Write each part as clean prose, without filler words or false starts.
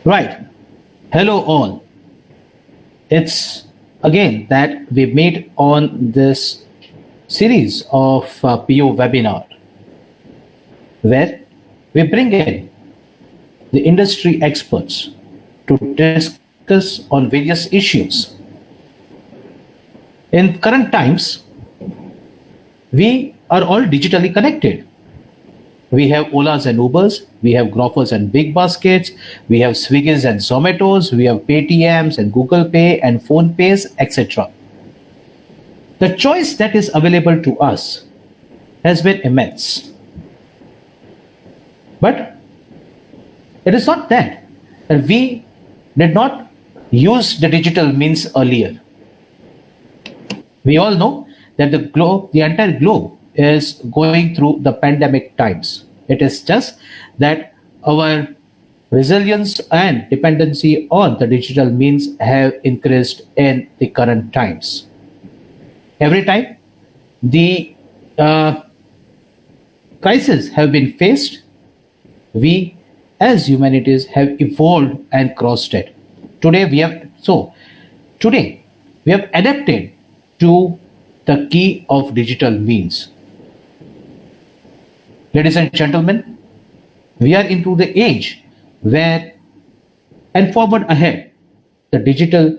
Right. Hello, all. It's again that we meet on this series of PO webinar where we bring in the industry experts to discuss on various issues. In current times, we are all digitally connected. We have Olas and Ubers, we have Grofers and Big Baskets, we have Swiggies and Zomatos, we have Paytms and Google Pay and Phone Pays, etc. The choice that is available to us has been immense. But it is not that we did not use the digital means earlier. We all know that the entire globe is going through the pandemic times. It is just that our resilience and dependency on the digital means have increased in the current times. Every time the crises have been faced, we as humanities have evolved and crossed it. Today we have adapted to the key of digital means. Ladies and gentlemen, we are into the age where and forward ahead, the digital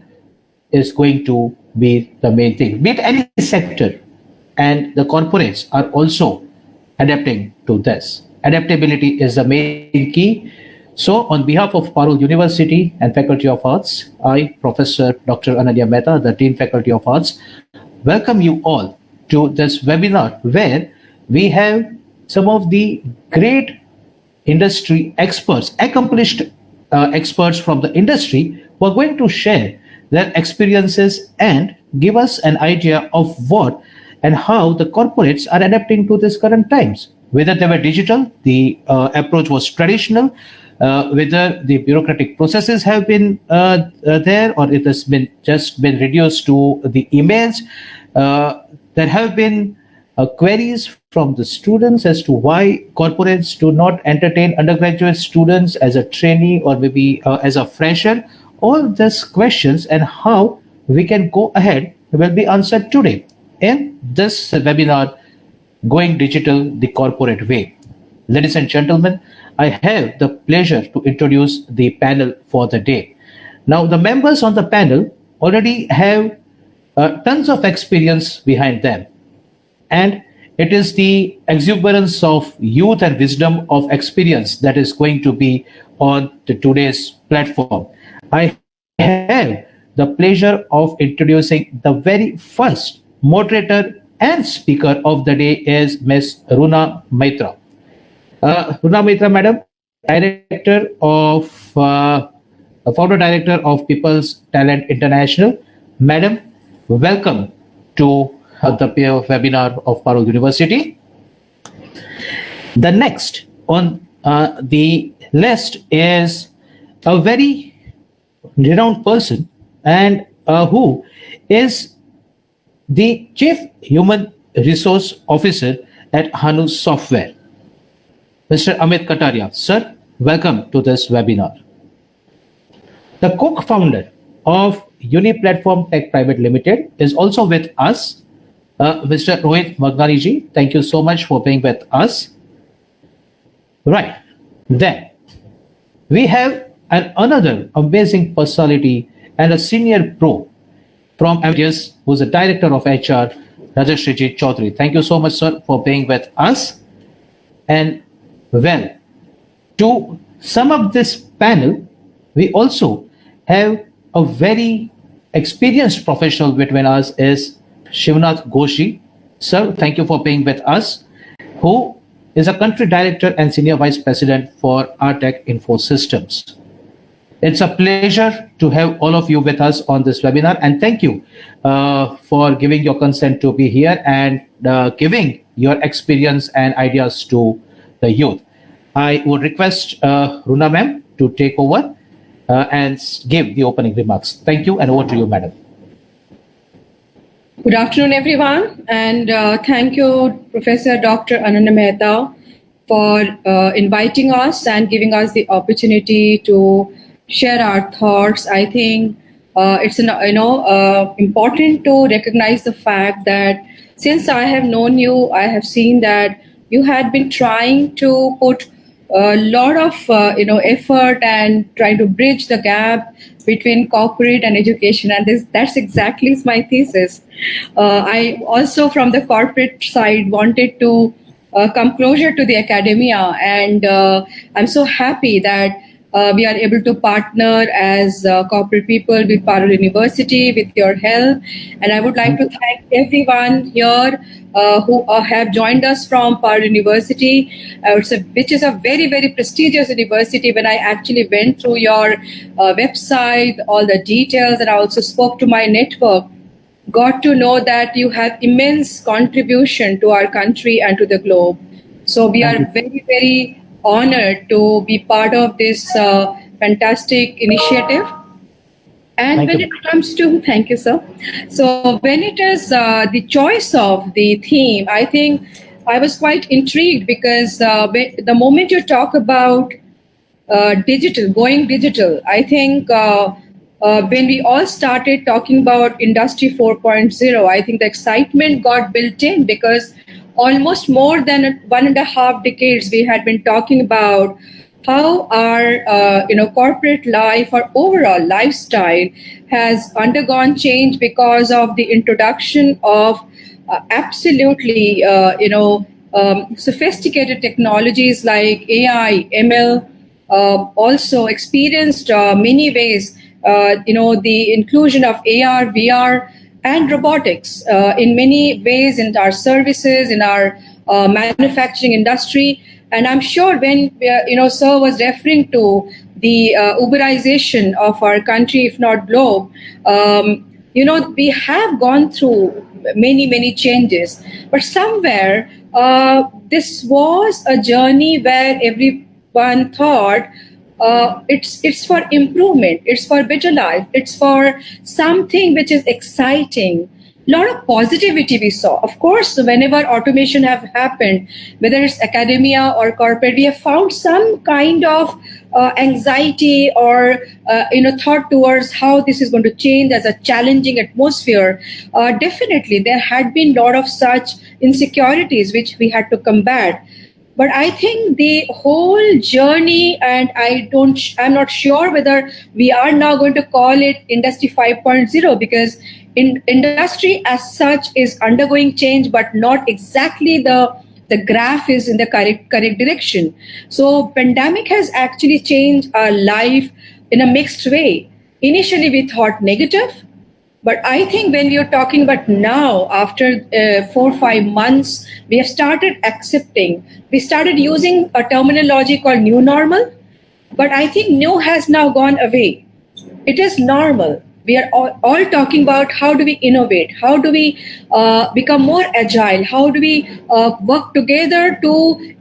is going to be the main thing, be it any sector, and the corporates are also adapting to this. Adaptability is the main key. So, on behalf of Parul University and Faculty of Arts, I, Professor Dr. Ananya Mehta, the Dean Faculty of Arts, welcome you all to this webinar where we have some of the great industry experts, accomplished experts from the industry who are going to share their experiences and give us an idea of what and how the corporates are adapting to this current times. Whether they were digital, the approach was traditional, whether the bureaucratic processes have been there or it has been just been reduced to the emails. There have been queries from the students as to why corporates do not entertain undergraduate students as a trainee or maybe as a fresher. All these questions and how we can go ahead will be answered today in this webinar, Going Digital the Corporate Way. Ladies and gentlemen, I have the pleasure to introduce the panel for the day. Now, the members on the panel already have tons of experience behind them, and it is the exuberance of youth and wisdom of experience that is going to be on today's platform. I have the pleasure of introducing the very first moderator and speaker of the day is Ms. Runa Maitra. Runa Maitra, Madam, Director of Founder Director of People's Talent International. Madam, welcome to the webinar of Parul University. The next on the list is a very renowned person and who is the Chief Human Resource Officer at Hanu Software, Mr. Amit Kataria. Sir, welcome to this webinar. The co-founder of Uniplatform Tech Private Limited is also with us, Mr. Rohit Magnani ji. Thank you so much for being with us. Right, then we have another amazing personality and a senior pro from MDS, who's the Director of HR, Rajashriji Chaudhary. Thank you so much, sir, for being with us. And well, to sum up this panel, we also have a very experienced professional between us is Shivnath Ghoshi. Sir, thank you for being with us, who is a country director and senior vice president for Artec Info Systems. It's a pleasure to have all of you with us on this webinar, and thank you for giving your consent to be here and giving your experience and ideas to the youth. I would request Runa ma'am to take over and give the opening remarks. Thank you, and over to you, madam. Good afternoon, everyone, and thank you, Professor Dr. Ananya Mehta, for inviting us and giving us the opportunity to share our thoughts. I think it's important to recognize the fact that since I have known you, I have seen that you had been trying to put a lot of effort and trying to bridge the gap between corporate and education, and that's exactly my thesis. I also, from the corporate side, wanted to come closer to the academia, and I'm so happy that we are able to partner as corporate people with Parul University with your help. And I would like to thank everyone here who have joined us from Parul University, which is a very, very prestigious university. When I actually went through your website, all the details, and I also spoke to my network, got to know that you have immense contribution to our country and to the globe. So we are very, very honored to be part of this fantastic initiative. And Thank when you. it comes to, thank you, sir. So when it is the choice of the theme, I think I was quite intrigued because the moment you talk about going digital. I think when we all started talking about Industry 4.0, I think the excitement got built in because almost more than 1.5 decades we had been talking about how our corporate life or overall lifestyle has undergone change because of the introduction of absolutely sophisticated technologies like AI, ML, also experienced many ways, the inclusion of AR, VR, and robotics in many ways in our services, in our manufacturing industry. And I'm sure when, Sir was referring to the Uberization of our country, if not globe, we have gone through many, many changes. But somewhere, this was a journey where everyone thought it's for improvement, it's for better life, it's for something which is exciting. A lot of positivity we saw. Of course, whenever automation have happened, whether it's academia or corporate, we have found some kind of anxiety or thought towards how this is going to change as a challenging atmosphere. Definitely, there had been a lot of such insecurities which we had to combat. But I think the whole journey, and I'm not sure whether we are now going to call it Industry 5.0 because industry as such is undergoing change, but not exactly the graph is in the correct direction. So pandemic has actually changed our life in a mixed way. Initially, we thought negative, but I think when we are talking about now, after 4 or 5 months, we have started accepting. We started using a terminology called new normal, but I think new has now gone away. It is normal. We are all talking about how do we innovate, how do we become more agile, how do we work together to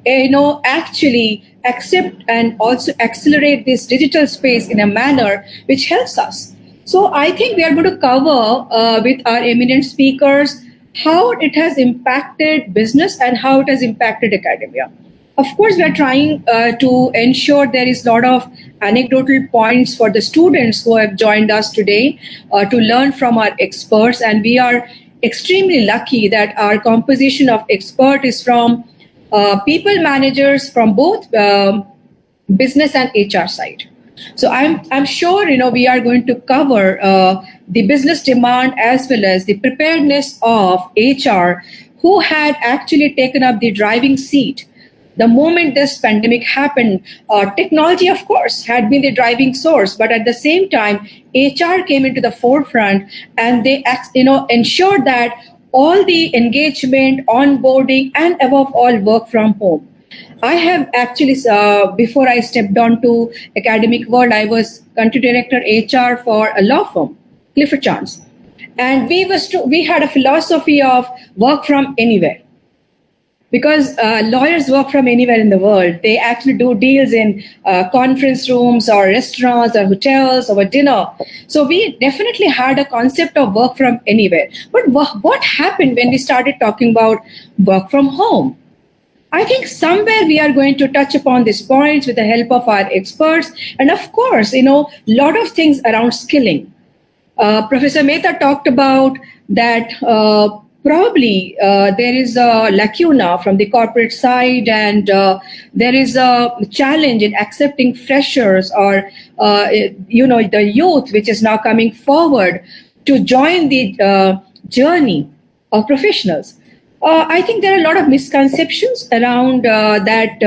actually accept and also accelerate this digital space in a manner which helps us. So I think we are going to cover with our eminent speakers how it has impacted business and how it has impacted academia. Of course, we are trying to ensure there is a lot of anecdotal points for the students who have joined us today to learn from our experts. And we are extremely lucky that our composition of expert is from people managers from both business and HR side. So I'm sure we are going to cover the business demand as well as the preparedness of HR, who had actually taken up the driving seat. The moment this pandemic happened, technology, of course, had been the driving source, but at the same time, HR came into the forefront, and they ensured that all the engagement, onboarding, and above all, work from home. I have actually, before I stepped on to academic world, I was country director HR for a law firm, Clifford Chance. And we had a philosophy of work from anywhere. Because lawyers work from anywhere in the world. They actually do deals in conference rooms or restaurants or hotels or dinner. So we definitely had a concept of work from anywhere. But what happened when we started talking about work from home? I think somewhere we are going to touch upon these points with the help of our experts. And of course, a lot of things around skilling. Professor Mehta talked about that probably there is a lacuna from the corporate side, and there is a challenge in accepting freshers or the youth which is now coming forward to join the journey of professionals. I think there are a lot of misconceptions around that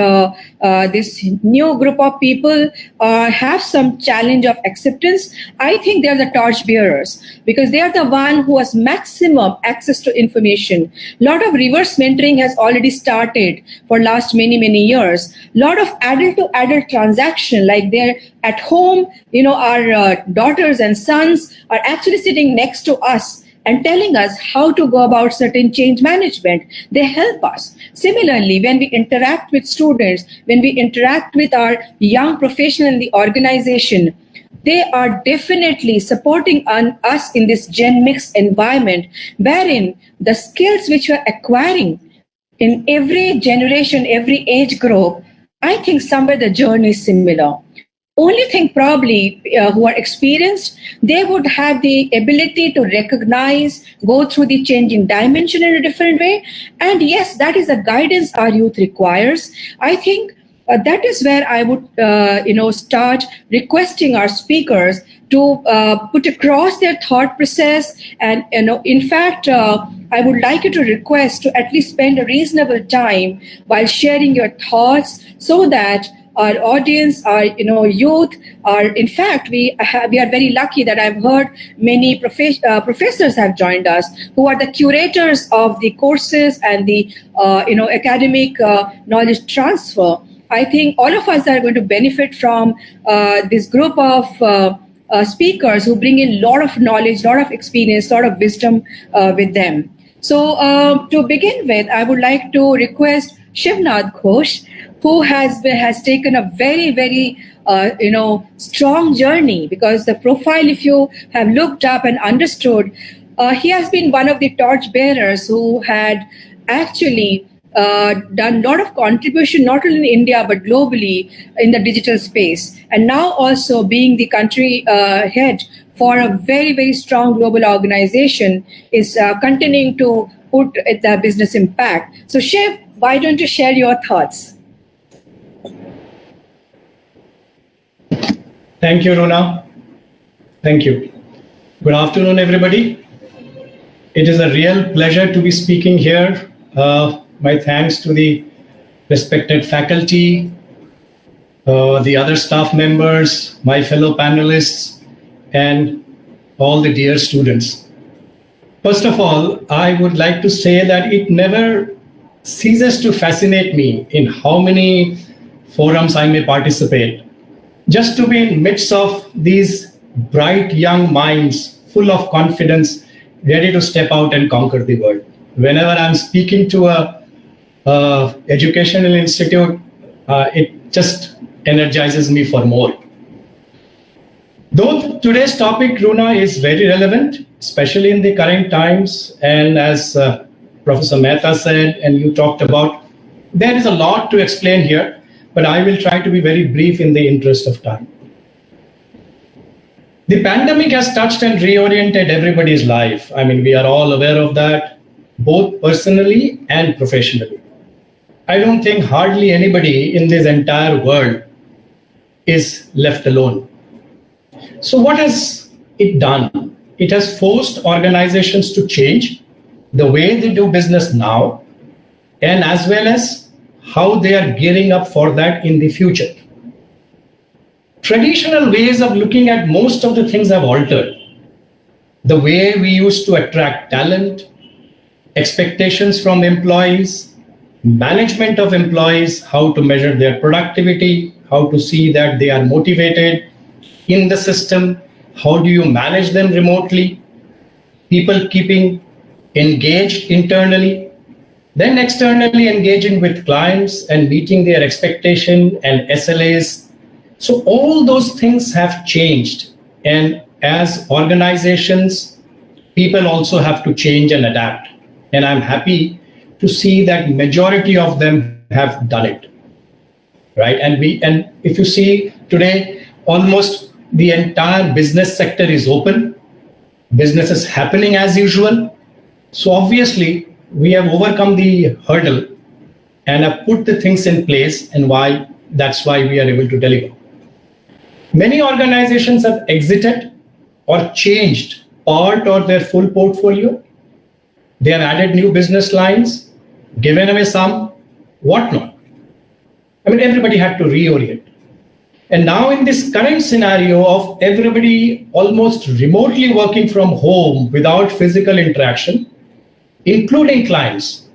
this new group of people have some challenge of acceptance. I think they are the torch bearers because they are the one who has maximum access to information. A lot of reverse mentoring has already started for last many years. A lot of adult to adult transaction, like they're at home, our daughters and sons are actually sitting next to us and telling us how to go about certain change management. They help us. Similarly, when we interact with students, when we interact with our young professionals in the organization, they are definitely supporting us in this Gen Mix environment, wherein the skills which we're acquiring in every generation, every age group, I think somewhere the journey is similar. Only thing probably who are experienced, they would have the ability to recognize, go through the changing dimension in a different way. And yes, that is the guidance our youth requires. I think that is where I would, start requesting our speakers to put across their thought process. And, in fact, I would like you to request to at least spend a reasonable time while sharing your thoughts so that our audience, our youth, are in fact we are very lucky that I've heard many professors have joined us who are the curators of the courses and the academic knowledge transfer. I think all of us are going to benefit from this group of speakers who bring in a lot of knowledge, a lot of experience, a lot of wisdom with them. So to begin with, I would like to request Shivnath Ghosh, who has taken a very strong journey, because the profile, if you have looked up and understood, he has been one of the torch bearers who had actually done a lot of contribution, not only in India but globally in the digital space, and now also being the country head for a very strong global organization, is continuing to put the business impact. So Shiv, why don't you share your thoughts? Thank you, Rona. Thank you. Good afternoon, everybody. It is a real pleasure to be speaking here. My thanks to the respected faculty, the other staff members, my fellow panelists, and all the dear students. First of all, I would like to say that it never ceases to fascinate me in how many forums I may participate. Just to be in midst of these bright young minds, full of confidence, ready to step out and conquer the world. Whenever I'm speaking to a educational institute, it just energizes me for more. Though today's topic, Runa, is very relevant, especially in the current times, and as Professor Mehta said, and you talked about, there is a lot to explain here, but I will try to be very brief in the interest of time. The pandemic has touched and reoriented everybody's life. I mean, we are all aware of that, both personally and professionally. I don't think hardly anybody in this entire world is left alone. So what has it done? It has forced organizations to change the way they do business now, and as well as how they are gearing up for that in the future. Traditional ways of looking at most of the things have altered. The way we used to attract talent, expectations from employees, management of employees, how to measure their productivity, how to see that they are motivated in the system, how do you manage them remotely, people keeping engaged internally, then externally engaging with clients and meeting their expectation and SLAs. So all those things have changed. And as organizations, people also have to change and adapt. And I'm happy to see that majority of them have done it, right? And if you see today, almost the entire business sector is open. Business is happening as usual. So obviously, we have overcome the hurdle and have put the things in place, and that's why we are able to deliver. Many organizations have exited or changed part or their full portfolio. They have added new business lines, given away some, whatnot. I mean, everybody had to reorient. And now in this current scenario of everybody almost remotely working from home without physical interaction, including clients,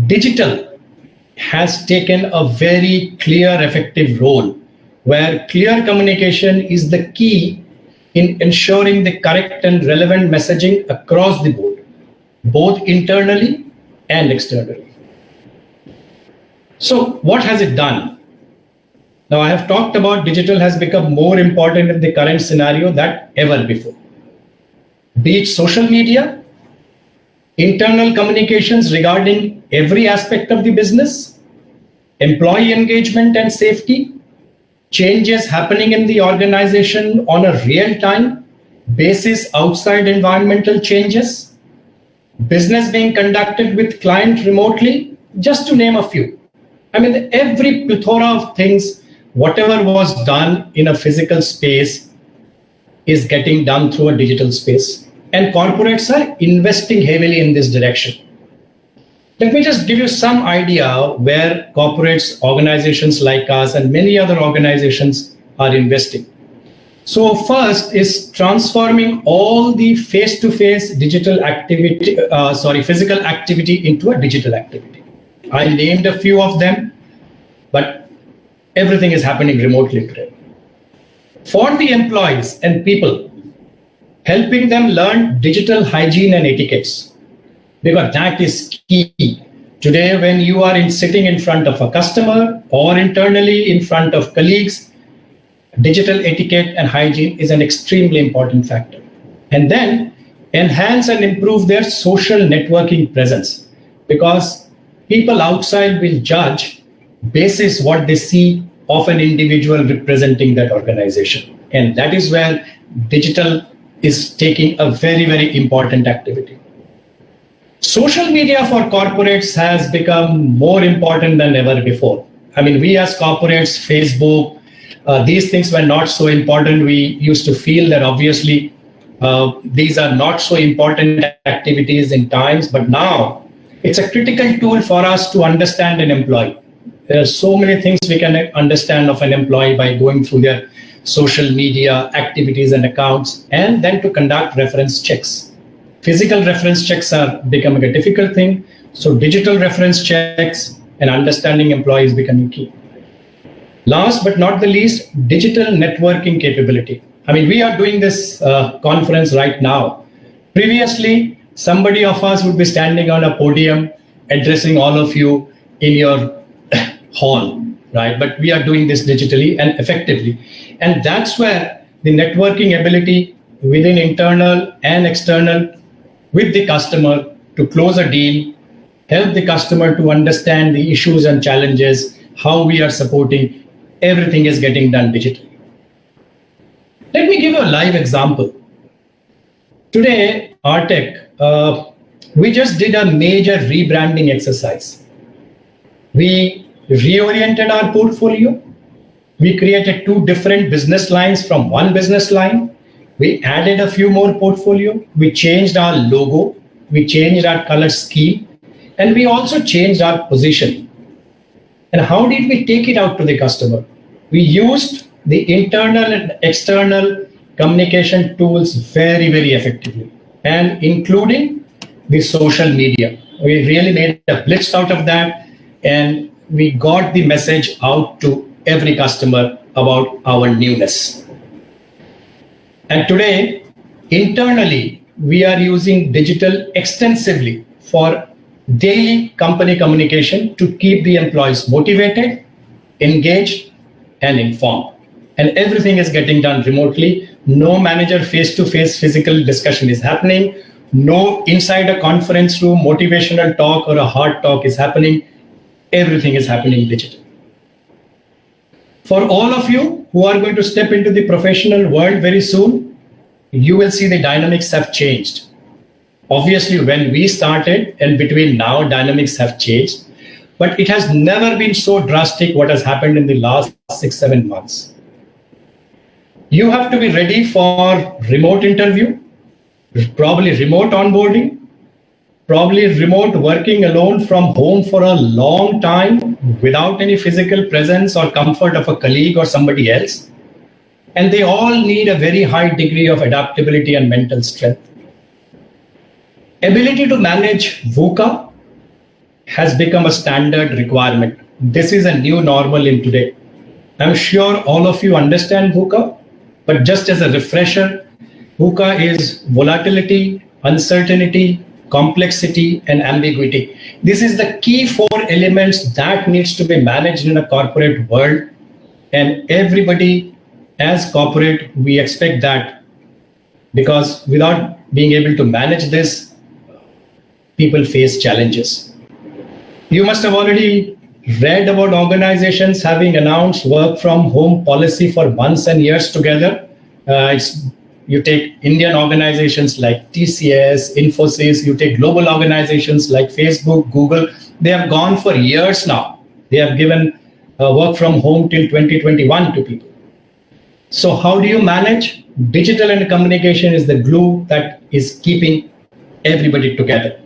digital has taken a very clear, effective role where clear communication is the key in ensuring the correct and relevant messaging across the board, both internally and externally. So what has it done? Now, I have talked about digital has become more important in the current scenario than ever before. Be it social media, internal communications regarding every aspect of the business, employee engagement and safety, changes happening in the organization on a real-time basis outside environmental changes, business being conducted with client remotely, just to name a few. I mean, every plethora of things, whatever was done in a physical space is getting done through a digital space. And corporates are investing heavily in this direction. Let me just give you some idea where corporates, organizations like us, and many other organizations are investing. So first is transforming all the face-to-face digital activity, physical activity into a digital activity. I named a few of them, but everything is happening remotely today. For the employees and people, helping them learn digital hygiene and etiquettes, because that is key. Today, when you are sitting in front of a customer or internally in front of colleagues, digital etiquette and hygiene is an extremely important factor. And then enhance and improve their social networking presence, because people outside will judge basis what they see of an individual representing that organization. And that is where digital is taking a very, very important activity. Social media for corporates has become more important than ever before. I mean, we as corporates, Facebook, these things were not so important. We used to feel that obviously these are not so important activities in times, but now it's a critical tool for us to understand an employee. There are so many things we can understand of an employee by going through their social media activities and accounts, and then to conduct reference checks. Physical reference checks are becoming a difficult thing. So digital reference checks and understanding employees becoming key. Last but not the least, digital networking capability. I mean, we are doing this conference right now. Previously, somebody of us would be standing on a podium addressing all of you in your hall, right? But we are doing this digitally and effectively. And that's where the networking ability within internal and external with the customer to close a deal, help the customer to understand the issues and challenges, how we are supporting, everything is getting done digitally. Let me give you a live example. Today, Artec, we just did a major rebranding exercise. We reoriented our portfolio. We created 2 different business lines from one business line. We added a few more portfolio. We changed our logo. We changed our color scheme. And we also changed our position. And how did we take it out to the customer? We used the internal and external communication tools very, very effectively, and including the social media. We really made a blitz out of that, and we got the message out to every customer about our newness. And today, internally, we are using digital extensively for daily company communication to keep the employees motivated, engaged, and informed. And everything is getting done remotely. No manager face-to-face physical discussion is happening. No inside a conference room motivational talk or a hard talk is happening. Everything is happening digital. For all of you who are going to step into the professional world very soon, you will see the dynamics have changed. Obviously, when we started and between now, dynamics have changed, but it has never been so drastic what has happened in the last 6-7 months. You have to be ready for remote interview, probably remote onboarding, probably remote working alone from home for a long time without any physical presence or comfort of a colleague or somebody else. And they all need a very high degree of adaptability and mental strength. Ability to manage VUCA has become a standard requirement. This is a new normal in today. I'm sure all of you understand VUCA, but just as a refresher, VUCA is volatility, uncertainty, complexity, and ambiguity. This is the key 4 elements that needs to be managed in a corporate world. And everybody as corporate, we expect that, because without being able to manage this, people face challenges. You must have already read about organizations having announced work from home policy for months and years together. You take Indian organizations like TCS, Infosys, you take global organizations like Facebook, Google, they have gone for years now. They have given work from home till 2021 to people. So how do you manage? Digital and communication is the glue that is keeping everybody together.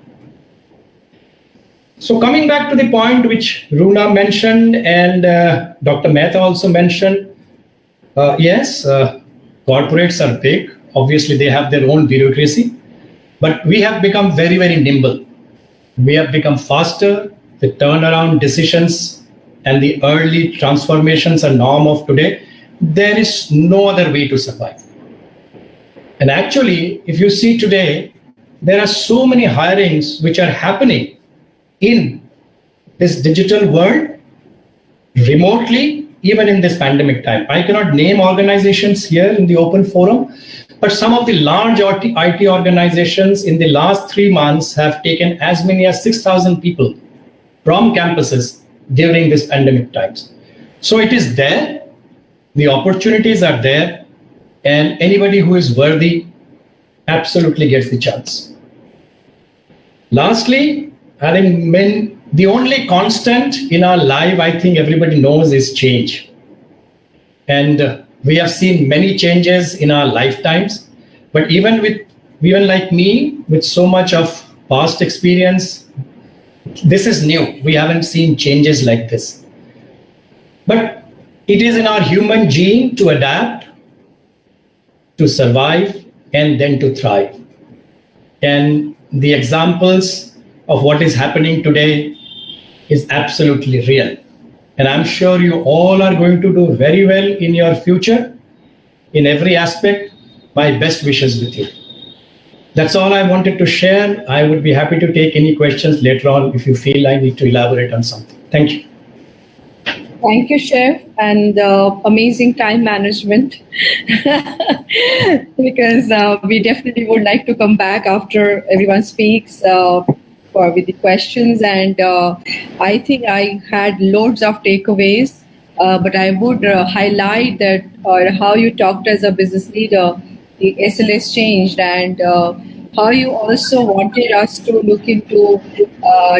So coming back to the point which Runa mentioned and Dr. Mehta also mentioned, yes, corporates are big. Obviously, they have their own bureaucracy, but we have become very, very nimble. We have become faster. The turnaround decisions and the early transformations are norm of today. There is no other way to survive. And actually, if you see today, there are so many hirings which are happening in this digital world remotely, even in this pandemic time. I cannot name organizations here in the open forum, but some of the large IT organizations in the last 3 months have taken as many as 6,000 people from campuses during this pandemic times. So it is there, the opportunities are there, and anybody who is worthy absolutely gets the chance. Lastly, I think the only constant in our life, I think everybody knows, is change. And we have seen many changes in our lifetimes, but even like me, with so much of past experience, this is new. We haven't seen changes like this. But it is in our human gene to adapt, to survive, and then to thrive. And the examples of what is happening today is absolutely real. And I'm sure you all are going to do very well in your future, in every aspect. My best wishes with you. That's all I wanted to share. I would be happy to take any questions later on if you feel I need to elaborate on something. Thank you. Thank you, Chef, and amazing time management. Because we definitely would like to come back after everyone speaks with the questions. And I think I had loads of takeaways, but I would highlight that how you talked as a business leader, the SLAs changed, and how you also wanted us to look into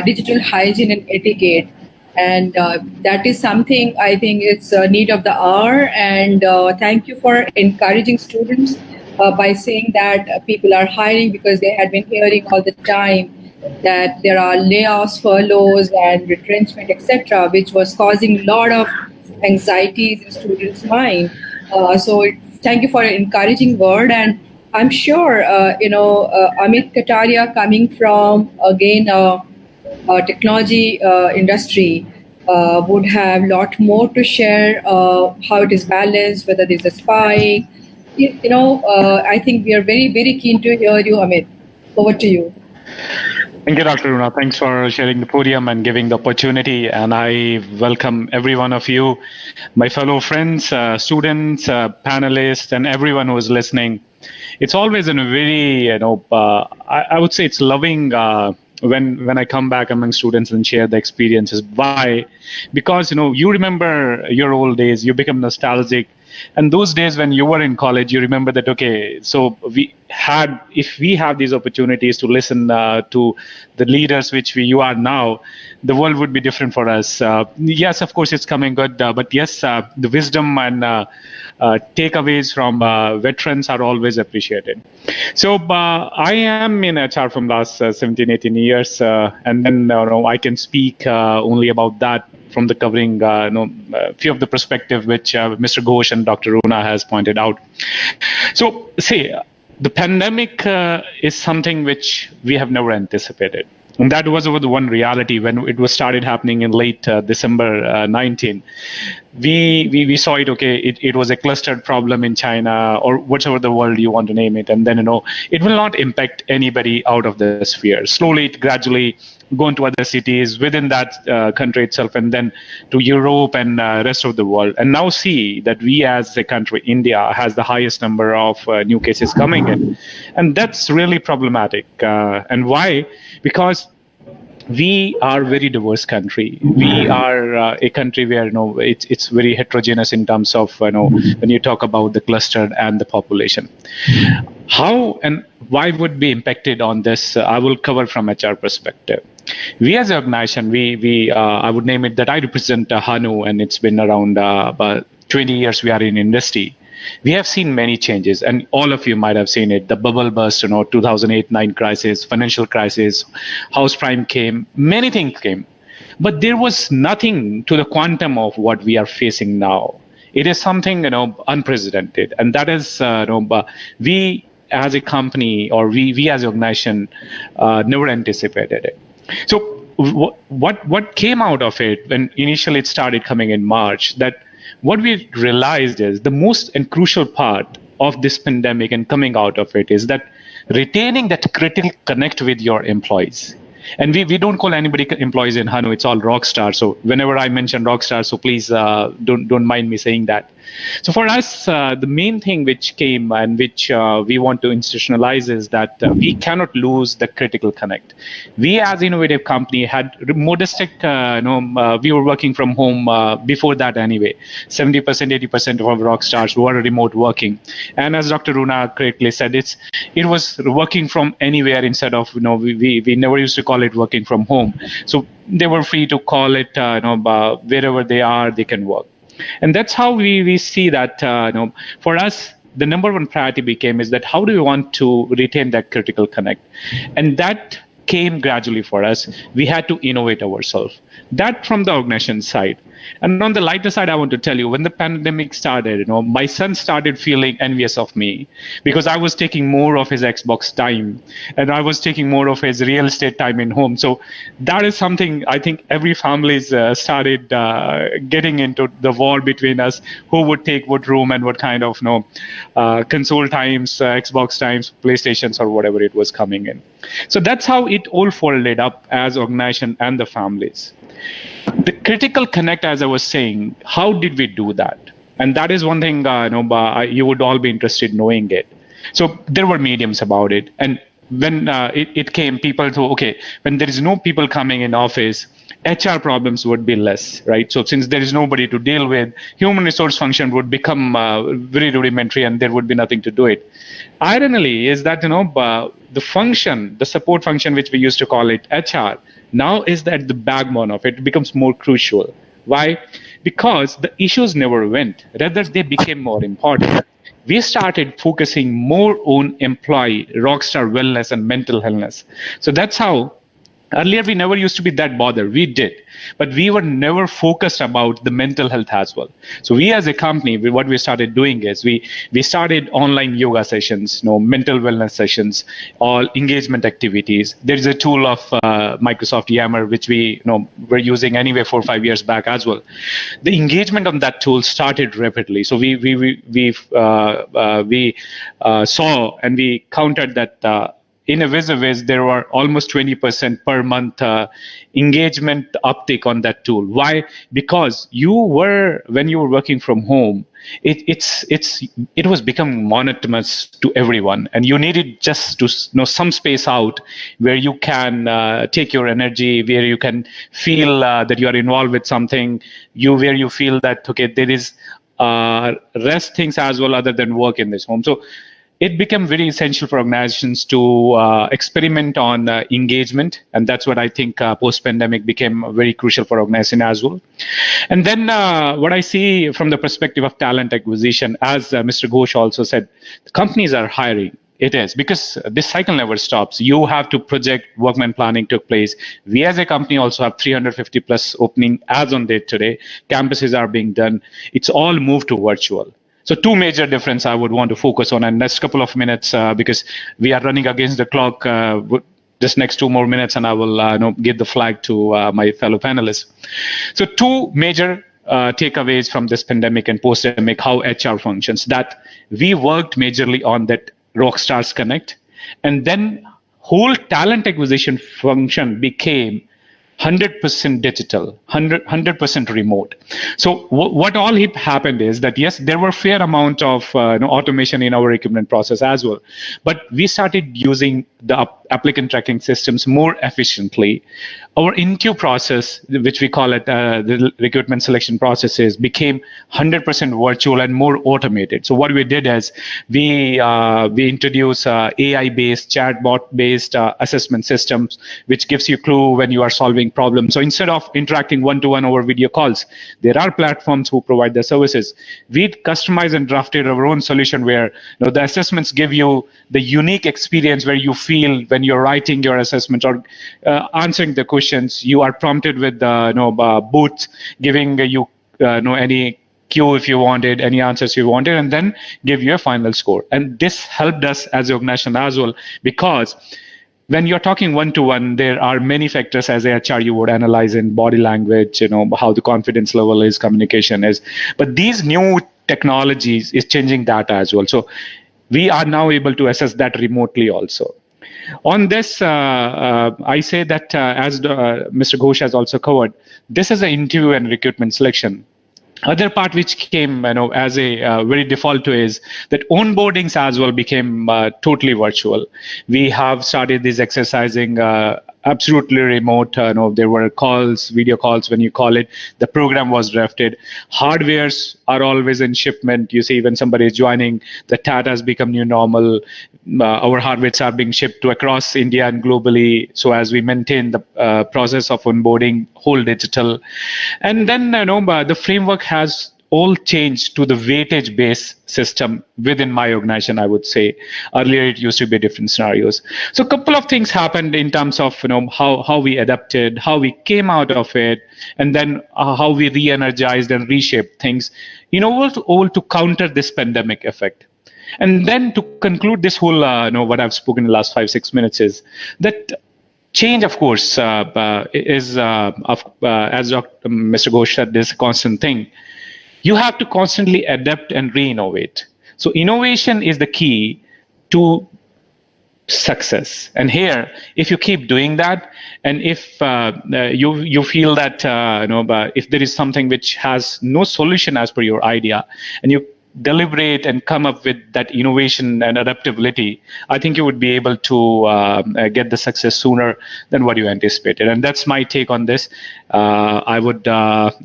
digital hygiene and etiquette. And that is something I think it's a need of the hour. And thank you for encouraging students by saying that people are hiring, because they had been hearing all the time that there are layoffs, furloughs, and retrenchment, etc., which was causing a lot of anxieties in students' mind. So thank you for an encouraging word. And I'm sure, Amit Kataria, coming from, again, technology industry, would have a lot more to share, how it is balanced, whether there's a spike. I think we are very, very keen to hear you, Amit. Over to you. Thank you, Dr. Runa. Thanks for sharing the podium and giving the opportunity. And I welcome every one of you, my fellow friends, students, panelists, and everyone who is listening. It's always in a very, I would say it's loving when I come back among students and share the experiences. Why? Because you remember your old days, you become nostalgic. And those days when you were in college, you remember that, okay, so if we have these opportunities to listen to the leaders which you are now, the world would be different for us. Yes, of course, it's coming good. But yes, the wisdom and takeaways from veterans are always appreciated. So I am in HR from last 17, 18 years. And then I can speak only about that from the covering few of the perspective which Mr. Ghosh and Dr. Runa has pointed out. So the pandemic is something which we have never anticipated. And that was the one reality when it was started happening in late December 19. We saw it, okay, it was a clustered problem in China or whatever the world you want to name it. And then, it will not impact anybody out of the sphere. Slowly, it gradually go into other cities within that country itself, and then to Europe and rest of the world. And now see that we as a country, India, has the highest number of new cases coming in. And that's really problematic. And why? Because we are a very diverse country. We are a country where it's very heterogeneous in terms of when you talk about the cluster and the population. How and why would be impacted on this? I will cover from HR perspective. We as an organization, I would name it that I represent HANU, and it's been around about 20 years we are in industry. We have seen many changes, and all of you might have seen it. The bubble burst, 2008-9 crisis, financial crisis, house prime came, many things came. But there was nothing to the quantum of what we are facing now. It is something, unprecedented. And that is, we as a company or we as an organization never anticipated it. So what came out of it when initially it started coming in March, that what we realized is the most and crucial part of this pandemic and coming out of it is that retaining that critical connect with your employees. And we don't call anybody employees in HANU, it's all rockstar. So whenever I mention rockstar, so please don't mind me saying that. So for us, the main thing which came and which we want to institutionalize is that we cannot lose the critical connect. We as innovative company had modestic, we were working from home before that anyway. 70%, 80% of our rockstars were remote working. And as Dr. Runa correctly said, it was working from anywhere instead of, we never used to call it working from home. So they were free to call it, wherever they are, they can work. And that's how we see that, for us, the number one priority became is that how do we want to retain that critical connect? And that came gradually for us. We had to innovate ourselves. That from the organization side. And on the lighter side, I want to tell you, when the pandemic started, my son started feeling envious of me because I was taking more of his Xbox time and I was taking more of his real estate time in home. So that is something I think every family's started getting into the war between us, who would take what room and what kind of console times, Xbox times, PlayStations, or whatever it was coming in. So that's how it all folded up as organization and the families. The critical connect, as I was saying, how did we do that? And that is one thing you would all be interested in knowing it. So there were mediums about it. And when it came, people thought, okay, when there is no people coming in office, HR problems would be less, right? So since there is nobody to deal with, human resource function would become very rudimentary and there would be nothing to do it. Ironically is that, the function, the support function, which we used to call it HR, now is that the backbone of it becomes more crucial. Why? Because the issues never went, rather they became more important. We started focusing more on employee, rockstar wellness and mental wellness. So that's how earlier we never used to be that bothered. We did, but we were never focused about the mental health as well. So we as a company, what we started doing is we started online yoga sessions, mental wellness sessions, all engagement activities. There is a tool of Microsoft Yammer, which we were using anyway 4 or 5 years back as well. The engagement on that tool started rapidly. So we saw and we countered that in a whiz, there were almost 20% per month engagement uptake on that tool. Why? Because when you were working from home, it was becoming monotonous to everyone, and you needed just to some space out where you can take your energy, where you can feel that you are involved with something, where you feel that okay, there is rest things as well other than work in this home. So it became very essential for organizations to experiment on engagement, and that's what I think post-pandemic became very crucial for organizations as well. And then what I see from the perspective of talent acquisition, as Mr. Ghosh also said, companies are hiring. It is, because this cycle never stops. You have to project workman planning took place. We as a company also have 350 plus opening as on date today. Campuses are being done. It's all moved to virtual. So two major difference I would want to focus on, and next couple of minutes, because we are running against the clock, just next 2 more minutes, and I will give the flag to my fellow panelists. So two major takeaways from this pandemic and post-pandemic, how HR functions, that we worked majorly on that Rockstars Connect, and then whole talent acquisition function became 100% digital, 100% remote. So what all happened is that, yes, there were fair amount of automation in our recruitment process as well, but we started using the applicant tracking systems more efficiently. Our interview process, which we call it the recruitment selection processes, became 100% virtual and more automated. So what we did is we introduced AI-based, chatbot-based assessment systems, which gives you a clue when you are solving problems. So instead of interacting one-to-one over video calls, there are platforms who provide the services. We customized and drafted our own solution where the assessments give you the unique experience where you feel when you're writing your assessment or answering the questions, you are prompted with booth giving you any cue if you wanted, any answers you wanted, and then give you a final score. And this helped us as an organization as well, because when you're talking one-to-one, there are many factors as HR you would analyze in body language, how the confidence level is, communication is. But these new technologies is changing that as well. So we are now able to assess that remotely also. On this, I say that as Mr. Ghosh has also covered, this is an interview and recruitment selection. Other part which came as a very default to is that onboardings as well became totally virtual. We have started this exercising absolutely remote. There were calls, video calls when you call it. The program was drafted. Hardwares are always in shipment. You see, when somebody is joining, the TAT has become new normal. Our hardwares are being shipped to across India and globally. So as we maintain the process of onboarding, whole digital, and then the framework has all changed to the weightage-based system within my organization, I would say. Earlier, it used to be different scenarios. So a couple of things happened in terms of how we adapted, how we came out of it, and then how we re-energized and reshaped things, all to counter this pandemic effect. And then to conclude this whole, what I've spoken in the last 5-6 minutes is that change, of course, is, as Dr. Mr. Ghosh said, this constant thing. You have to constantly adapt and re-innovate. So innovation is the key to success. And here, if you keep doing that, and if you feel that if there is something which has no solution as per your idea, and you deliberate and come up with that innovation and adaptability, I think you would be able to get the success sooner than what you anticipated. And that's my take on this. I would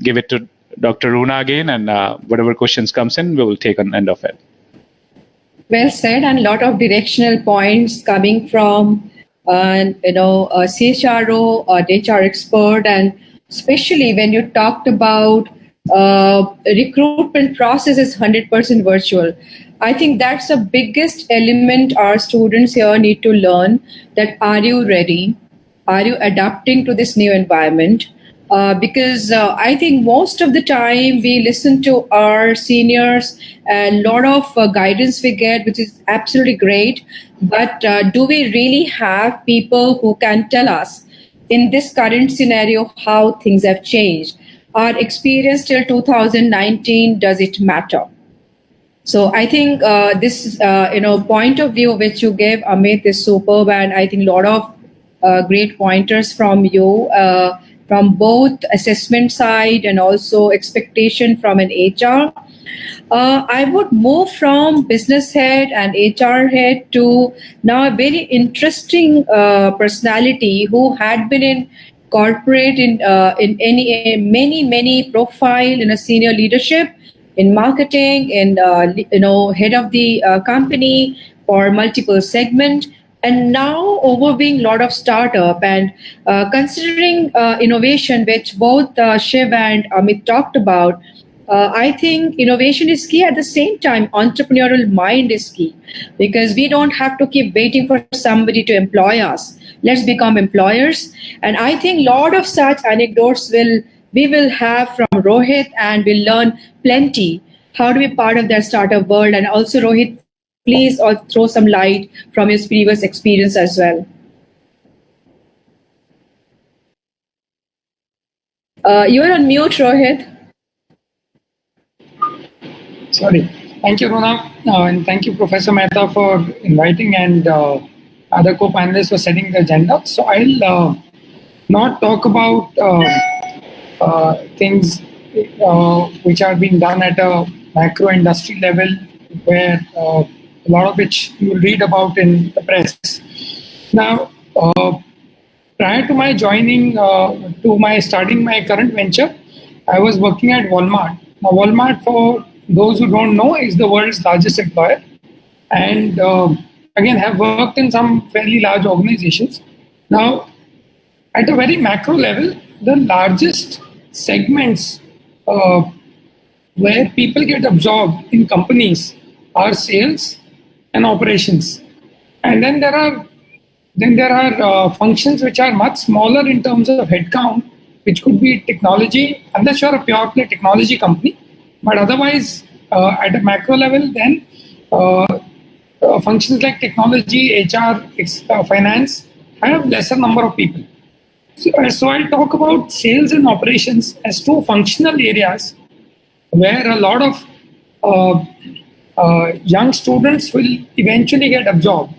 give it to Dr. Runa again, and whatever questions comes in, we will take on end of it. Well said, and a lot of directional points coming from a CHRO or HR expert, and especially when you talked about recruitment process is 100% virtual. I think that's the biggest element our students here need to learn, that are you ready? Are you adapting to this new environment? Because I think most of the time we listen to our seniors, and a lot of guidance we get, which is absolutely great. But do we really have people who can tell us in this current scenario how things have changed? Our experience till 2019, does it matter? So I think this point of view which you gave, Amit, is superb, and I think a lot of great pointers from you from both assessment side and also expectation from an HR. I would move from business head and HR head to now a very interesting personality who had been in corporate in many profile in a senior leadership in marketing, in head of the company for multiple segment, and now overviewing a lot of startup and considering innovation, which both Shiv and Amit talked about. I think innovation is key. At the same time, entrepreneurial mind is key because we don't have to keep waiting for somebody to employ us. Let's become employers. And I think a lot of such anecdotes we will have from Rohit, and we'll learn plenty how to be part of that startup world. And also, Rohit, please throw some light from his previous experience as well. You're on mute, Rohit. Sorry. Thank you, Rona, and thank you, Professor Mehta, for inviting, and other co-panelists for setting the agenda. So I'll not talk about things which are being done at a macro industry level, where a lot of which you'll read about in the press. Now, prior to my joining, starting my current venture, I was working at Walmart. Now, Walmart, for those who don't know, is the world's largest employer, and again have worked in some fairly large organizations. Now, at a very macro level, the largest segments where people get absorbed in companies are sales and operations, and then there are functions which are much smaller in terms of headcount, which could be technology, unless you're a pure play technology company. But otherwise, at a macro level, then functions like technology, HR, finance have lesser number of people. So I'll talk about sales and operations as two functional areas where a lot of young students will eventually get absorbed,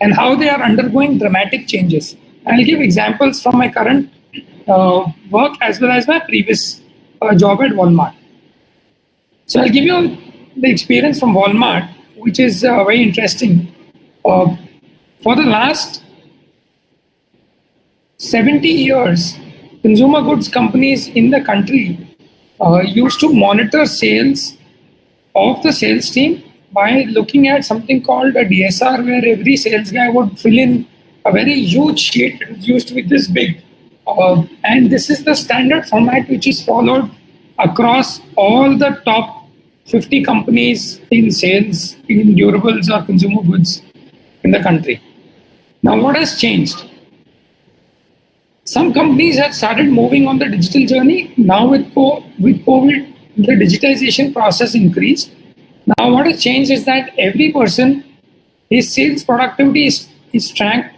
and how they are undergoing dramatic changes. I'll give examples from my current work as well as my previous job at Walmart. So I'll give you the experience from Walmart, which is very interesting. For the last 70 years, consumer goods companies in the country used to monitor sales of the sales team by looking at something called a DSR, where every sales guy would fill in a very huge sheet. It used to be this big. And this is the standard format which is followed across all the top 50 companies in sales, in durables or consumer goods in the country. Now, what has changed? Some companies have started moving on the digital journey. Now with COVID, the digitization process increased. Now what has changed is that every person, his sales productivity is tracked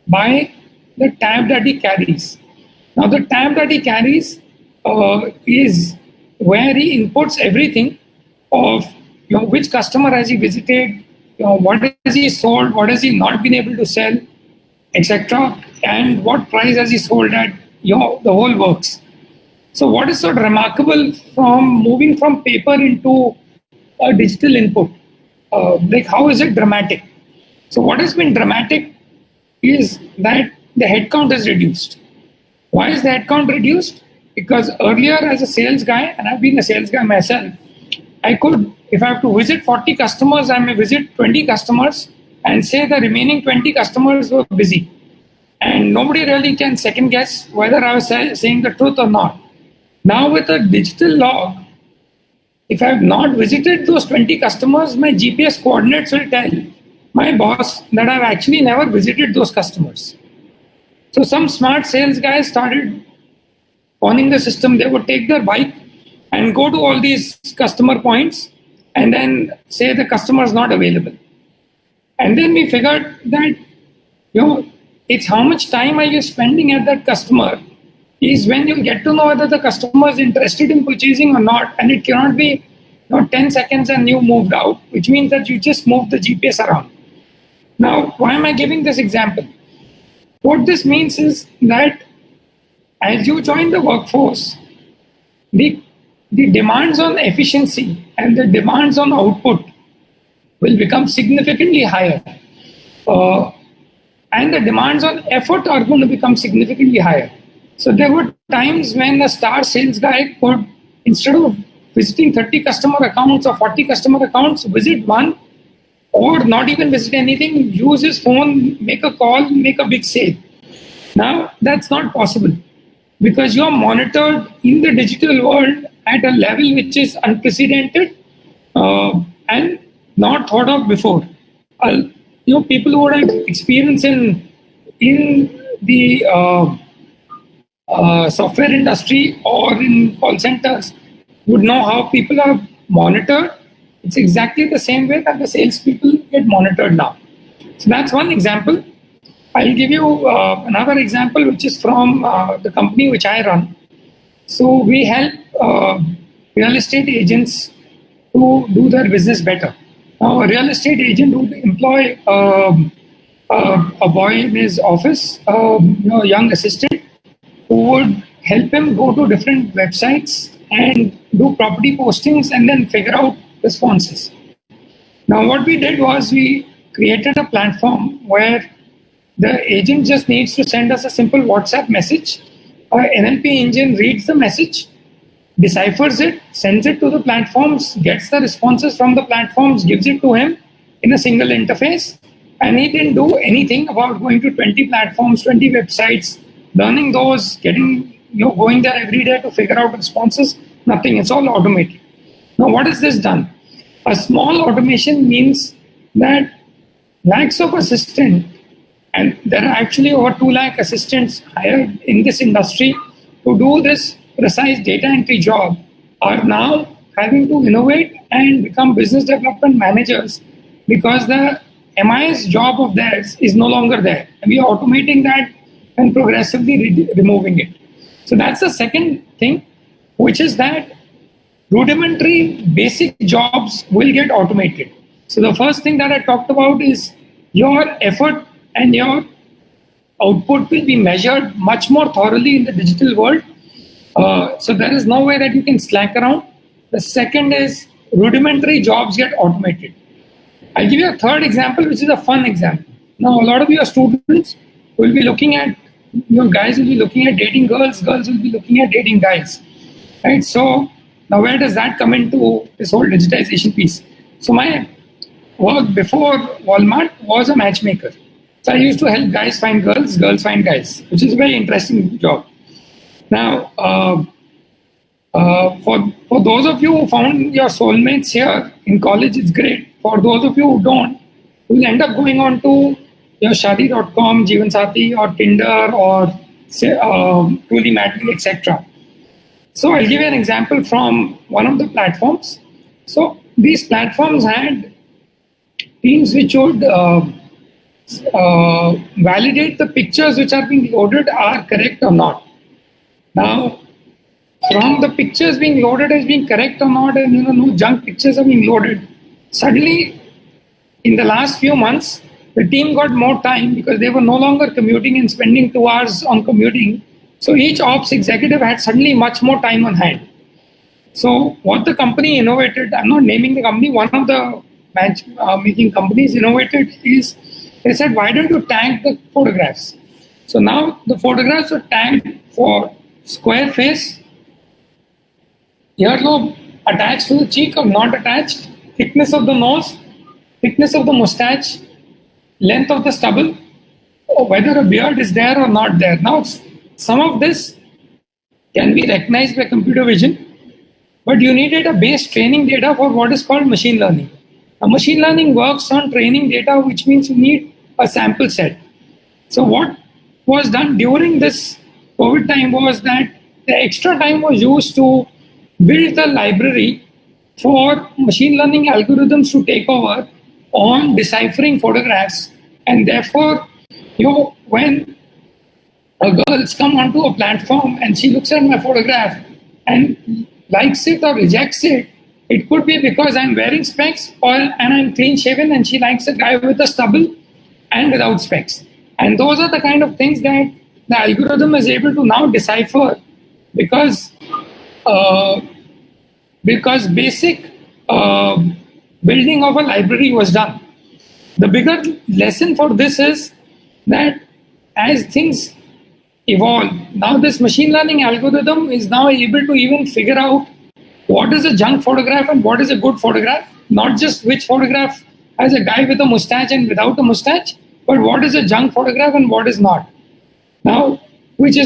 by the tab that he carries. Now the tab that he carries is where he inputs everything of which customer has he visited, what has he sold, what has he not been able to sell, etc., and what price has he sold at, the whole works. So what is so remarkable from moving from paper into a digital input? Like how is it dramatic? So what has been dramatic is that the headcount is reduced. Why is the headcount reduced? Because earlier as a sales guy, and I've been a sales guy myself, I could, if I have to visit 40 customers, I may visit 20 customers and say the remaining 20 customers were busy. And nobody really can second guess whether I was saying the truth or not. Now with a digital log, if I have not visited those 20 customers, my GPS coordinates will tell my boss that I've actually never visited those customers. So some smart sales guys started owning the system. They would take their bike and go to all these customer points and then say the customer is not available. And then we figured that, it's how much time are you spending at that customer is when you get to know whether the customer is interested in purchasing or not. And it cannot be Now 10 seconds and you moved out, which means that you just moved the GPS around. Now, why am I giving this example? What this means is that as you join the workforce, the demands on efficiency and the demands on output will become significantly higher. And the demands on effort are going to become significantly higher. So there were times when a star sales guy could, instead of visiting 30 customer accounts or 40 customer accounts, visit one or not even visit anything, use his phone, make a call, make a big sale. Now, that's not possible because you're monitored in the digital world at a level which is unprecedented and not thought of before. People who would have experience in the software industry or in call centers would know how people are monitored. It's exactly the same way that the salespeople get monitored now. So that's one example. I'll give you another example, which is from the company which I run. So we help real estate agents to do their business better. Now, a real estate agent would employ a boy in his office, a young assistant, who would help him go to different websites and do property postings and then figure out responses. Now, what we did was we created a platform where the agent just needs to send us a simple WhatsApp message. Our NLP engine reads the message, deciphers it, sends it to the platforms, gets the responses from the platforms, gives it to him in a single interface, and he didn't do anything about going to 20 platforms, 20 websites, learning those, going there every day to figure out responses, nothing. It's all automated. Now, what has this done? A small automation means that lakhs of assistants, and there are actually over 2 lakh assistants hired in this industry to do this precise data entry job, are now having to innovate and become business development managers because the MIS job of theirs is no longer there. And we are automating that and progressively removing it. So that's the second thing, which is that rudimentary basic jobs will get automated. So the first thing that I talked about is your effort and your output will be measured much more thoroughly in the digital world. So there is no way that you can slack around. The second is rudimentary jobs get automated. I'll give you a third example, which is a fun example. Now, a lot of your students will be looking at, guys will be looking at dating girls, girls will be looking at dating guys, right? So now where does that come into this whole digitization piece? So my work before Walmart was a matchmaker. So I used to help guys find girls, girls find guys, which is a very interesting job. Now, for those of you who found your soulmates here in college, it's great. For those of you who don't, you will end up going on to your Shaadi.com, Jeevansathi, or Tinder, or Truly Madly, etc. So I'll give you an example from one of the platforms. So these platforms had teams which would validate the pictures which are being loaded are correct or not. Now, from the pictures being loaded as being correct or not, and no junk pictures are being loaded, suddenly in the last few months, the team got more time because they were no longer commuting and spending 2 hours on commuting. So each ops executive had suddenly much more time on hand. So what the company innovated, I'm not naming the company, one of the matchmaking companies innovated is, they said, why don't you tag the photographs? So now the photographs are tagged for square face, earlobe attached to the cheek or not attached, thickness of the nose, thickness of the mustache, length of the stubble, or whether a beard is there or not there. Now, some of this can be recognized by computer vision, but you needed a base training data for what is called machine learning. Now, machine learning works on training data, which means you need a sample set. So what was done during this COVID time was that the extra time was used to build the library for machine learning algorithms to take over on deciphering photographs. And therefore, when a girl's come onto a platform and she looks at my photograph and likes it or rejects it, It could be because I'm wearing specs and I'm clean shaven and she likes a guy with a stubble and without specs. And those are the kind of things that the algorithm is able to now decipher because basic building of a library was done. The bigger lesson for this is that as things evolve, now this machine learning algorithm is now able to even figure out what is a junk photograph and what is a good photograph, not just which photograph has a guy with a mustache and without a mustache, but what is a junk photograph and what is not. Now, which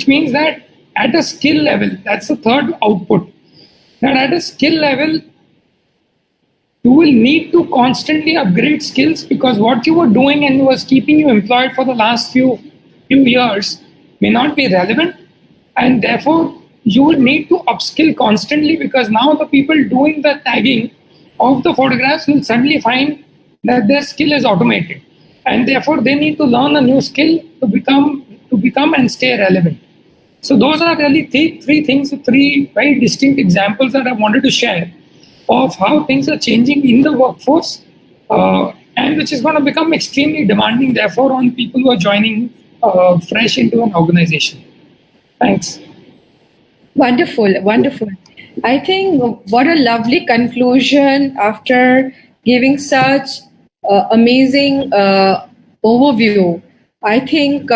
means that at a skill level, that's the third output, that at a skill level, you will need to constantly upgrade skills because what you were doing and was keeping you employed for the last few years may not be relevant, and therefore you will need to upskill constantly because now the people doing the tagging of the photographs will suddenly find that their skill is automated, and therefore they need to learn a new skill to become and stay relevant. So those are really three very distinct examples that I wanted to share of how things are changing in the workforce, and which is going to become extremely demanding, therefore, on people who are joining fresh into an organization. Thanks. Wonderful, wonderful. I think what a lovely conclusion after giving such amazing overview. I think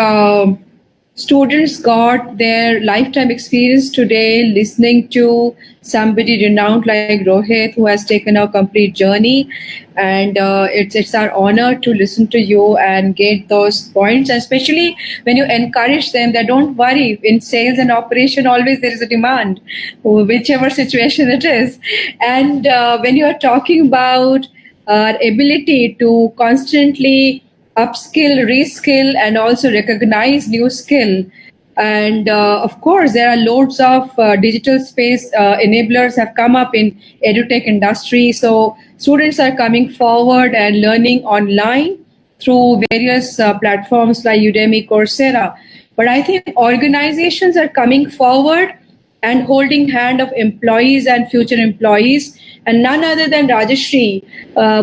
students got their lifetime experience today listening to somebody renowned like Rohit, who has taken a complete journey. And it's our honor to listen to you and get those points, especially when you encourage them that don't worry, in sales and operation, always there is a demand, whichever situation it is. And when you are talking about our ability to constantly upskill, reskill, and also recognize new skill. And of course, there are loads of digital space enablers have come up in edutech industry. So students are coming forward and learning online through various platforms like Udemy, Coursera. But I think organizations are coming forward and holding hand of employees and future employees. And none other than Rajashri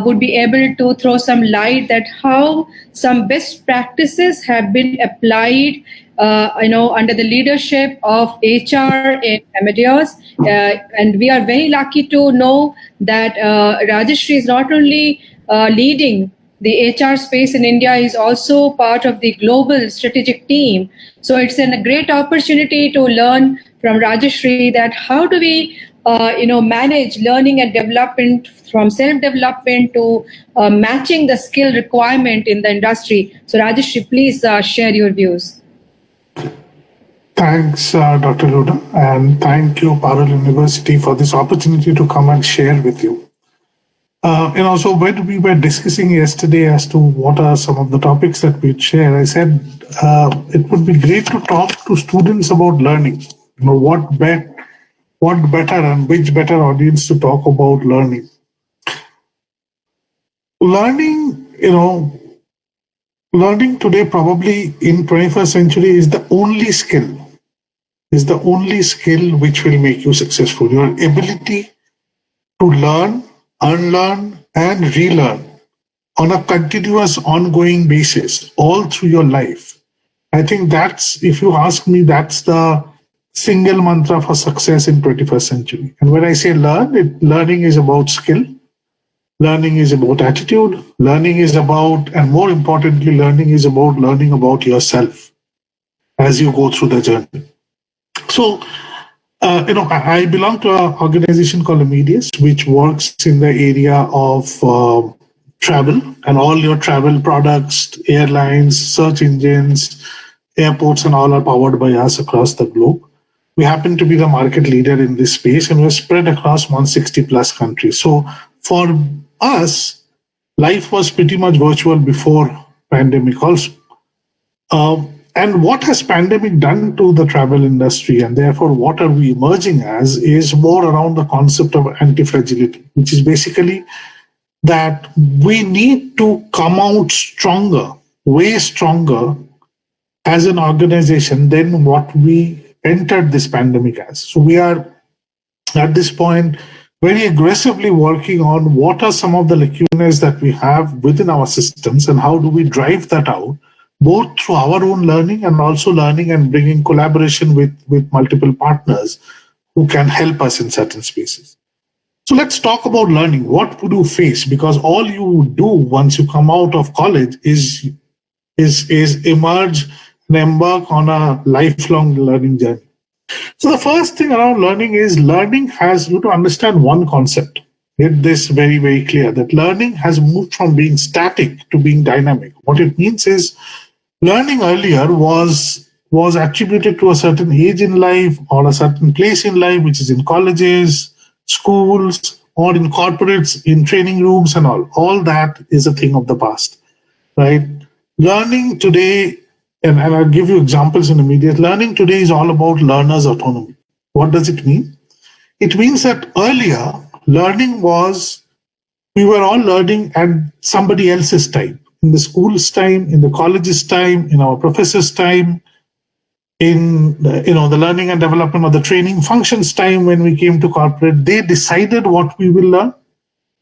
would be able to throw some light that how some best practices have been applied, under the leadership of HR in Amadeus. And we are very lucky to know that Rajashri is not only leading the HR space in India, is also part of the global strategic team. So it's a great opportunity to learn from Rajashri that how do we manage learning and development from self-development to matching the skill requirement in the industry. So Rajashri, please share your views. Thanks, Dr. Luda, and thank you, Parul University, for this opportunity to come and share with you. So when we were discussing yesterday as to what are some of the topics that we'd share, I said it would be great to talk to students about learning. What better and which better audience to talk about learning. Learning today probably in 21st century is the only skill which will make you successful. Your ability to learn, unlearn, and relearn on a continuous, ongoing basis all through your life. I think that's, if you ask me, that's the single mantra for success in 21st century. And when I say learning is about skill, learning is about attitude, learning is about, and more importantly, learning is about learning about yourself as you go through the journey. So, I belong to an organization called Amadeus, which works in the area of travel and all your travel products, airlines, search engines, airports, and all are powered by us across the globe. We happen to be the market leader in this space, and we're spread across 160 plus countries. So for us, life was pretty much virtual before pandemic also. And what has pandemic done to the travel industry, and therefore what are we emerging as, is more around the concept of anti-fragility, which is basically that we need to come out stronger, way stronger as an organization than what we entered this pandemic as. So we are at this point very aggressively working on what are some of the lacunas that we have within our systems and how do we drive that out, both through our own learning and also learning and bringing collaboration with multiple partners who can help us in certain spaces. So let's talk about learning. What would you face? Because all you do once you come out of college is emerge and embark on a lifelong learning journey. So the first thing around learning is learning has you to understand one concept. Get this very, very clear that learning has moved from being static to being dynamic. What it means is learning earlier was attributed to a certain age in life or a certain place in life, which is in colleges, schools, or in corporates, in training rooms and all. All that is a thing of the past, right? Learning today, and I'll give you examples in immediate, learning today is all about learners' autonomy. What does it mean? It means that earlier, learning was, we were all learning at somebody else's time, in the school's time, in the college's time, in our professor's time, in the learning and development of the training functions time. When we came to corporate, they decided what we will learn,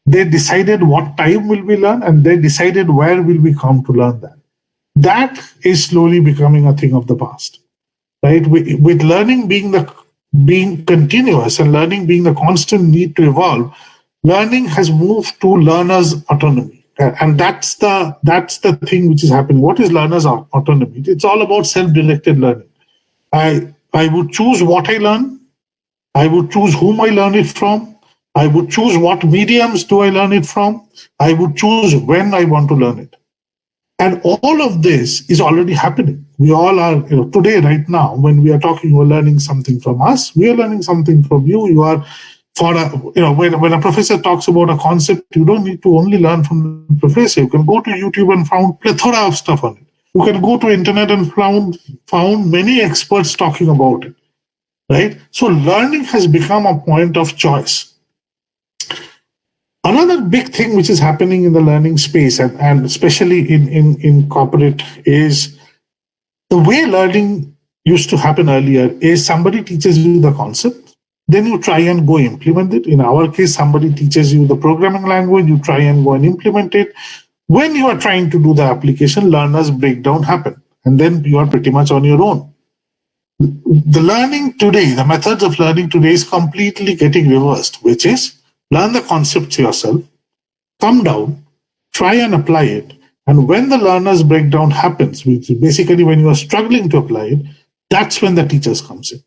they decided what time will we learn, and they decided where will we come to learn that. That is slowly becoming a thing of the past, right? With learning being continuous and learning being the constant need to evolve, learning has moved to learners' autonomy. And that's the thing which is happening. What is learners' autonomy? It's all about self-directed learning. I would choose what I learn. I would choose whom I learn it from. I would choose what mediums do I learn it from. I would choose when I want to learn it. And all of this is already happening. We all are, today, right now, when we are talking, we're learning something from us. We are learning something from you. You are, when a professor talks about a concept, you don't need to only learn from the professor. You can go to YouTube and found plethora of stuff on it. You can go to internet and found many experts talking about it, right? So learning has become a point of choice. Another big thing which is happening in the learning space, and especially in corporate, is the way learning used to happen earlier is somebody teaches you the concept, then you try and go implement it. In our case, somebody teaches you the programming language, you try and go and implement it. When you are trying to do the application, learners breakdown happen, and then you are pretty much on your own. The learning today, the methods of learning today is completely getting reversed, which is learn the concepts yourself, come down, try and apply it. And when the learner's breakdown happens, which is basically when you are struggling to apply it, that's when the teachers comes in.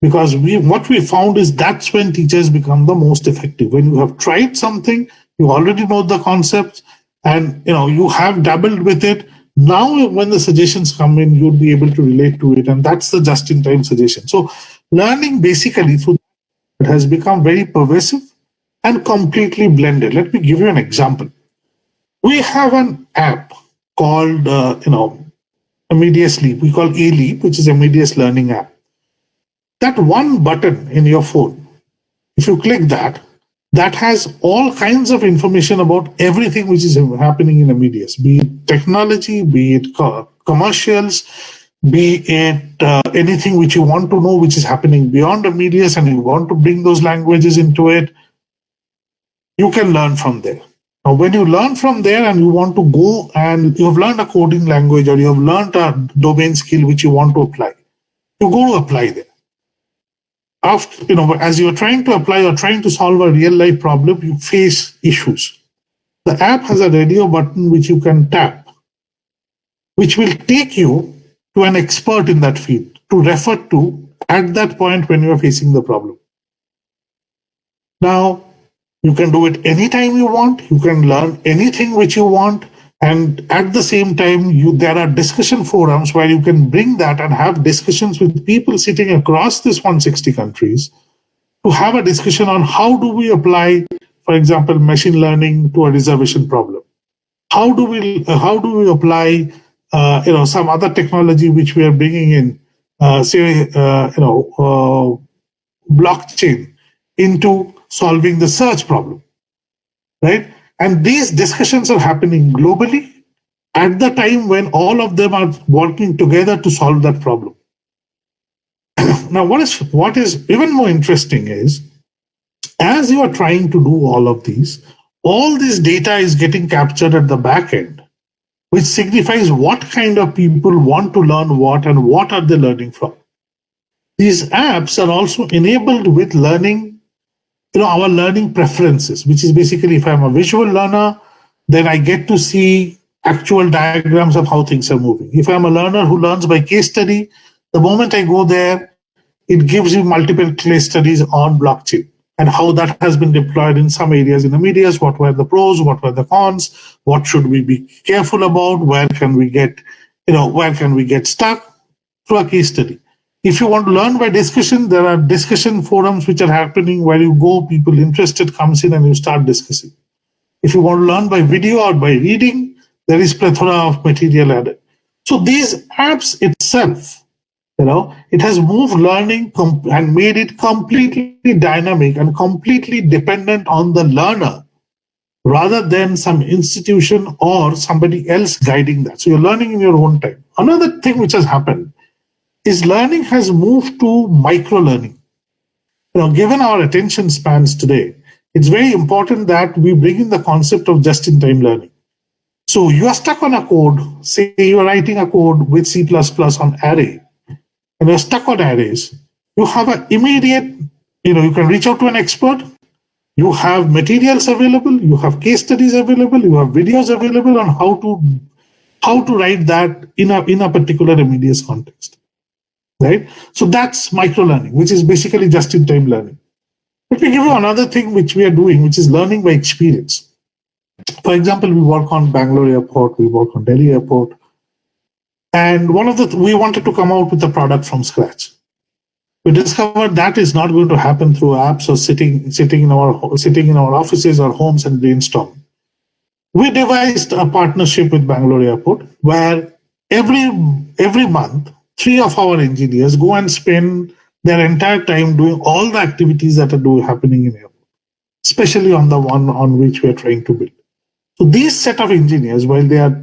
Because what we found is that's when teachers become the most effective. When you have tried something, you already know the concepts, and you have dabbled with it. Now, when the suggestions come in, you'll be able to relate to it, and that's the just-in-time suggestion. So, learning basically through it has become very pervasive and completely blended. Let me give you an example. We have an app called, Amadeus Leap. We call A-Leap, which is Amadeus Learning app. That one button in your phone, if you click that, that has all kinds of information about everything which is happening in Amadeus, be it technology, be it commercials, be it anything which you want to know which is happening beyond Amadeus and you want to bring those languages into it, you can learn from there. Now, when you learn from there and you want to go and you have learned a coding language or you have learned a domain skill which you want to apply, you go to apply there. After, as you're trying to apply or trying to solve a real life problem, you face issues. The app has a radio button which you can tap, which will take you to an expert in that field to refer to at that point when you're facing the problem. Now, you can do it anytime you want. You can learn anything which you want. And at the same time, there are discussion forums where you can bring that and have discussions with people sitting across this 160 countries to have a discussion on how do we apply, for example, machine learning to a reservation problem. How do we apply, some other technology which we are bringing in, blockchain into solving the search problem, right? And these discussions are happening globally at the time when all of them are working together to solve that problem. Now, what is even more interesting is As you are trying to do all of these, all this data is getting captured at the back end, which signifies what kind of people want to learn what and what are they learning from. These apps are also enabled with learning, our learning preferences, which is basically if I'm a visual learner, then I get to see actual diagrams of how things are moving. If I'm a learner who learns by case study, the moment I go there, it gives you multiple case studies on blockchain and how that has been deployed in some areas in the media. What were the pros, what were the cons, what should we be careful about, where can we get stuck through a case study. If you want to learn by discussion, there are discussion forums which are happening where you go, people interested comes in and you start discussing. If you want to learn by video or by reading, there is plethora of material added. So these apps itself, it has moved learning and made it completely dynamic and completely dependent on the learner rather than some institution or somebody else guiding that. So you're learning in your own time. Another thing which has happened is learning has moved to micro-learning. Given our attention spans today, it's very important that we bring in the concept of just-in-time learning. So you are stuck on a code, say you're writing a code with C++ on array, and you're stuck on arrays. You have an immediate, you can reach out to an expert. You have materials available, you have case studies available, you have videos available on how to write that in a particular immediate context. Right? So that's micro-learning, which is basically just-in-time learning. Let me give you another thing which we are doing, which is learning by experience. For example, we work on Bangalore Airport, we work on Delhi Airport, and we wanted to come out with a product from scratch. We discovered that is not going to happen through apps or sitting in our offices or homes and brainstorming. We devised a partnership with Bangalore Airport where every month 3 of our engineers go and spend their entire time doing all the activities that are happening in airport, especially on the one on which we are trying to build. So these set of engineers, while they are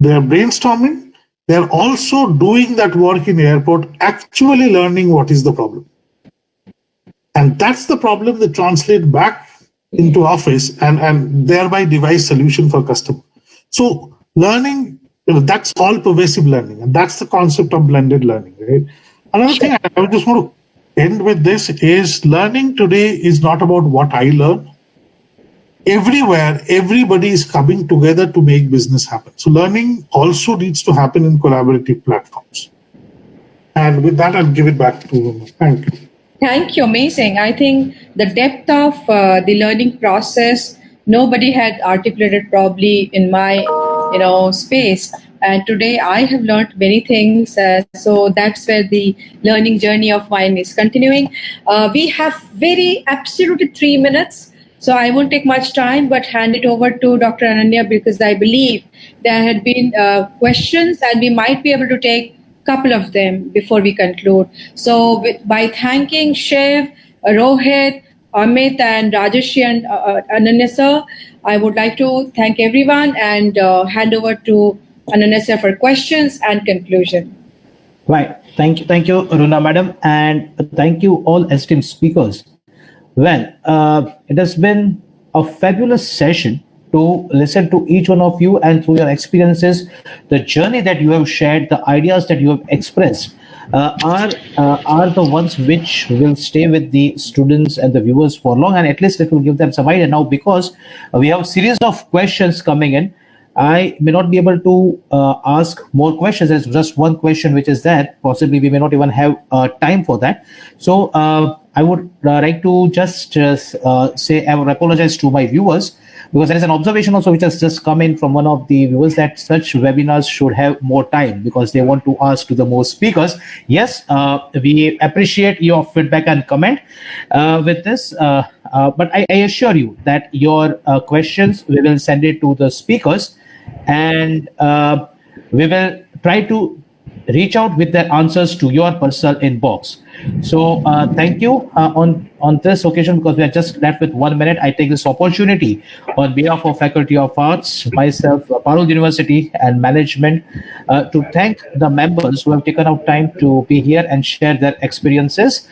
brainstorming, they are also doing that work in airport, actually learning what is the problem. And that's the problem they translate back into office and thereby devise solution for customer. So learning, that's all pervasive learning. And that's the concept of blended learning, right? Another thing I just want to end with this is learning today is not about what I learn. Everywhere, everybody is coming together to make business happen. So learning also needs to happen in collaborative platforms. And with that, I'll give it back to Runa. Thank you. Thank you. Amazing. I think the depth of the learning process, nobody had articulated probably in my, space. And today I have learned many things. So that's where the learning journey of mine is continuing. We have absolutely 3 minutes. So I won't take much time, but hand it over to Dr. Ananya because I believe there had been questions and we might be able to take a couple of them before we conclude. So by thanking Shiv, Rohit, Amit and Rajesh and Ananya sir, I would like to thank everyone and hand over to Ananya sir for questions and conclusion. Right. Thank you, Runa madam, and thank you all esteemed speakers. Well, it has been a fabulous session to listen to each one of you and through your experiences, the journey that you have shared, the ideas that you have expressed are the ones which will stay with the students and the viewers for long, and at least it will give them some idea. Now, because we have a series of questions coming in, I may not be able to ask more questions. There's just one question which is that possibly we may not even have time for that. So I would like to just say I would apologize to my viewers because there is an observation also which has just come in from one of the viewers that such webinars should have more time because they want to ask to the more speakers. Yes, we appreciate your feedback and comment with this, but I assure you that your questions, we will send it to the speakers and we will try to reach out with their answers to your personal inbox. So thank you on this occasion because we are just left with 1 minute. I take this opportunity on behalf of Faculty of Arts, myself, Parul University and management to thank the members who have taken out time to be here and share their experiences.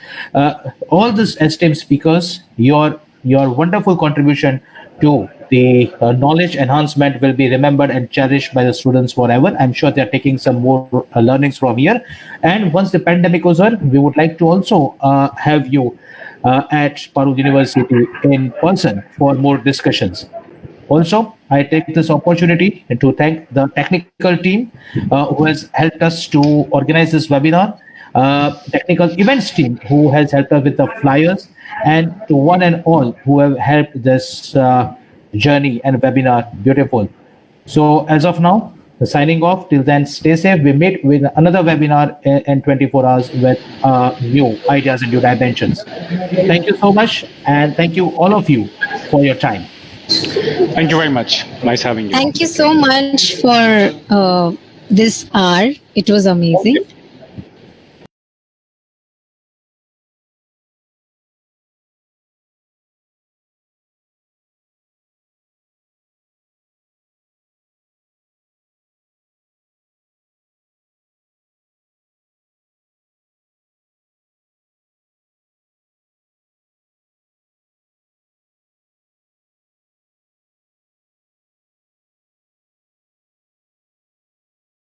All these esteemed speakers, your your wonderful contribution to the knowledge enhancement will be remembered and cherished by the students forever. I'm sure they're taking some more learnings from here. And once the pandemic goes on, we would like to also have you at Parul University in person for more discussions. Also, I take this opportunity to thank the technical team who has helped us to organize this webinar, technical events team who has helped us with the flyers, and to one and all who have helped this journey and webinar beautiful. So as of now, signing off. Till then, stay safe. We meet with another webinar in 24 hours with new ideas and new dimensions. Thank you so much, and thank you all of you for your time. Thank you very much. Nice having you. Thank you so much for this hour. It was amazing.